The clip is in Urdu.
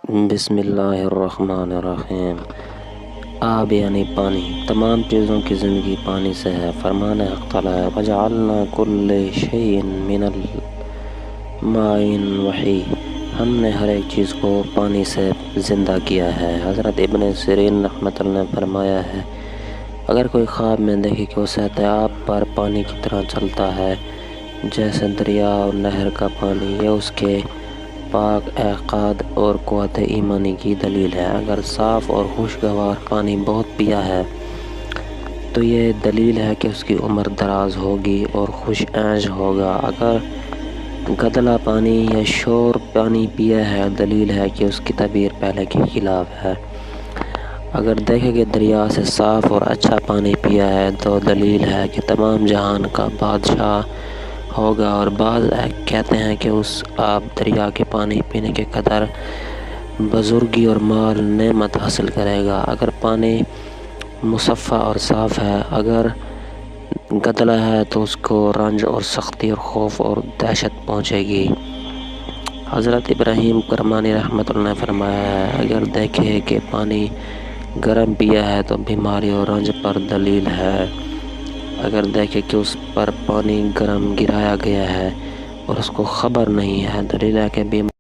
بسم اللہ الرحمن الرحیم۔ آب یعنی پانی، تمام چیزوں کی زندگی پانی سے ہے۔ فرمان حق تعالی ہے وَجَعَلْنَا كُلَّ شَيْءٍ مِّنَ الْمَاءِ وَحِيٍّ، ہم نے ہر ایک چیز کو پانی سے زندہ کیا ہے۔ حضرت ابن سیرین رحمۃ اللہ نے فرمایا ہے اگر کوئی خواب میں دیکھے کہ وہ سطح پر پانی کی طرح چلتا ہے جیسے دریا اور نہر کا پانی، یہ اس کے پاک اعتقاد اور قوت ایمانی کی دلیل ہے۔ اگر صاف اور خوشگوار پانی بہت پیا ہے تو یہ دلیل ہے کہ اس کی عمر دراز ہوگی اور خوش عیش ہوگا۔ اگر گدلا پانی یا شور پانی پیا ہے دلیل ہے کہ اس کی طبیعت پہلے کے خلاف ہے۔ اگر دیکھے کہ دریا سے صاف اور اچھا پانی پیا ہے تو دلیل ہے کہ تمام جہان کا بادشاہ ہوگا، اور بعض کہتے ہیں کہ اس آب دریا کے پانی پینے کے قدر بزرگی اور مال نعمت حاصل کرے گا۔ اگر پانی مصفا اور صاف ہے، اگر گدلا ہے تو اس کو رنج اور سختی اور خوف اور دہشت پہنچے گی۔ حضرت ابراہیم کرمانی رحمۃ اللہ نے فرمایا ہے اگر دیکھے کہ پانی گرم پیا ہے تو بیماری اور رنج پر دلیل ہے۔ اگر دیکھے کہ اس پر پانی گرم گرایا گیا ہے اور اس کو خبر نہیں ہے دلیل ہے کہ بیماری